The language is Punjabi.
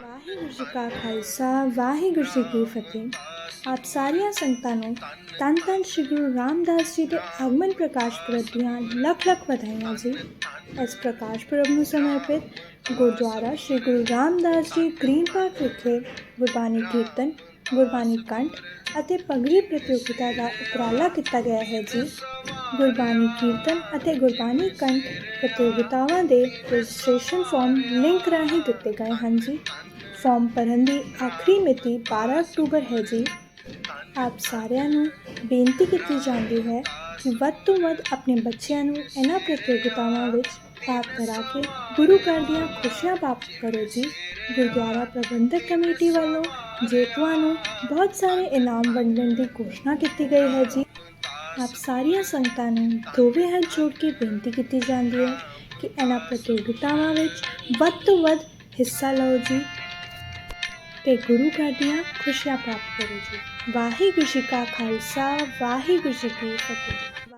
ਵਾਹਿਗੁਰੂ ਜੀ ਕਾ ਖਾਲਸਾ ਵਾਹਿਗੁਰੂ ਜੀ ਕੀ ਫਤਿਹ। ਆਪ ਸਾਰੀਆਂ ਸੰਗਤਾਂ ਨੂੰ ਧੰਨ ਧੰਨ ਸ਼੍ਰੀ ਗੁਰੂ ਰਾਮਦਾਸ ਜੀ ਦੇ ਆਗਮਨ ਪ੍ਰਕਾਸ਼ ਪੁਰਬ ਦੀਆਂ ਲੱਖ ਲੱਖ ਵਧਾਈਆਂ ਜੀ। ਇਸ ਪ੍ਰਕਾਸ਼ ਪੁਰਬ ਨੂੰ ਸਮਰਪਿਤ ਗੁਰਦੁਆਰਾ ਸ਼੍ਰੀ ਗੁਰੂ ਰਾਮਦਾਸ ਜੀ ਗ੍ਰੀਨ ਪਾਰਕ ਵਿਖੇ ਗੁਰਬਾਣੀ ਕੀਰਤਨ, ਗੁਰਬਾਣੀ ਕੰਠ ਅਤੇ ਪਗੜੀ ਪ੍ਰਤੀਯੋਗਿਤਾ ਦਾ ਉਪਰਾਲਾ ਕੀਤਾ ਗਿਆ ਹੈ ਜੀ। ਗੁਰਬਾਣੀ ਕੀਰਤਨ ਅਤੇ ਗੁਰਬਾਣੀ ਕੰਠ ਪ੍ਰਤੀਯੋਗਿਤਾਵਾਂ ਦੇ ਰਜਿਸਟ੍ਰੇਸ਼ਨ ਫਾਰਮ ਲਿੰਕ ਰਾਹੀਂ ਦਿੱਤੇ ਗਏ ਹਨ ਜੀ। ਫਾਰਮ ਭਰਨ ਦੀ ਆਖਰੀ ਮਿਤੀ 12 ਅਕਤੂਬਰ ਹੈ ਜੀ। ਆਪ ਸਾਰਿਆਂ ਨੂੰ ਬੇਨਤੀ ਕੀਤੀ ਜਾਂਦੀ ਹੈ ਕਿ ਵੱਧ ਤੋਂ ਵੱਧ ਆਪਣੇ ਬੱਚਿਆਂ ਨੂੰ ਇਹਨਾਂ ਪ੍ਰਤੀਯੋਗਿਤਾਵਾਂ ਵਿੱਚ ਭਾਗ ਕਰਾ ਕੇ ਗੁਰੂ ਘਰ ਦੀਆਂ ਖੁਸ਼ੀਆਂ ਪ੍ਰਾਪਤ ਕਰੋ ਜੀ। ਗੁਰਦੁਆਰਾ ਪ੍ਰਬੰਧਕ ਕਮੇਟੀ ਵੱਲੋਂ ਜੇਤੂਆਂ ਨੂੰ ਬਹੁਤ ਸਾਰੇ ਇਨਾਮ ਵੰਡਣ ਦੀ ਘੋਸ਼ਣਾ ਕੀਤੀ ਗਈ ਹੈ ਜੀ। ਆਪ ਸਾਰੀਆਂ ਸੰਗਤਾਂ ਨੂੰ ਦੋਵੇਂ ਹੱਥ ਜੋੜ ਕੇ ਬੇਨਤੀ ਕੀਤੀ ਜਾਂਦੀ ਹੈ ਕਿ ਇਹਨਾਂ ਪ੍ਰਤੀਯੋਗਿਤਾਵਾਂ ਵਿੱਚ ਵੱਧ ਤੋਂ ਵੱਧ ਹਿੱਸਾ ਲਓ ਜੀ ਅਤੇ ਗੁਰੂ ਘਰ ਦੀਆਂ ਖੁਸ਼ੀਆਂ ਪ੍ਰਾਪਤ ਕਰੋ ਜੀ। ਵਾਹਿਗੁਰੂ ਜੀ ਕਾ ਖਾਲਸਾ ਵਾਹਿਗੁਰੂ ਜੀ ਕੀ ਫਤਿਹ।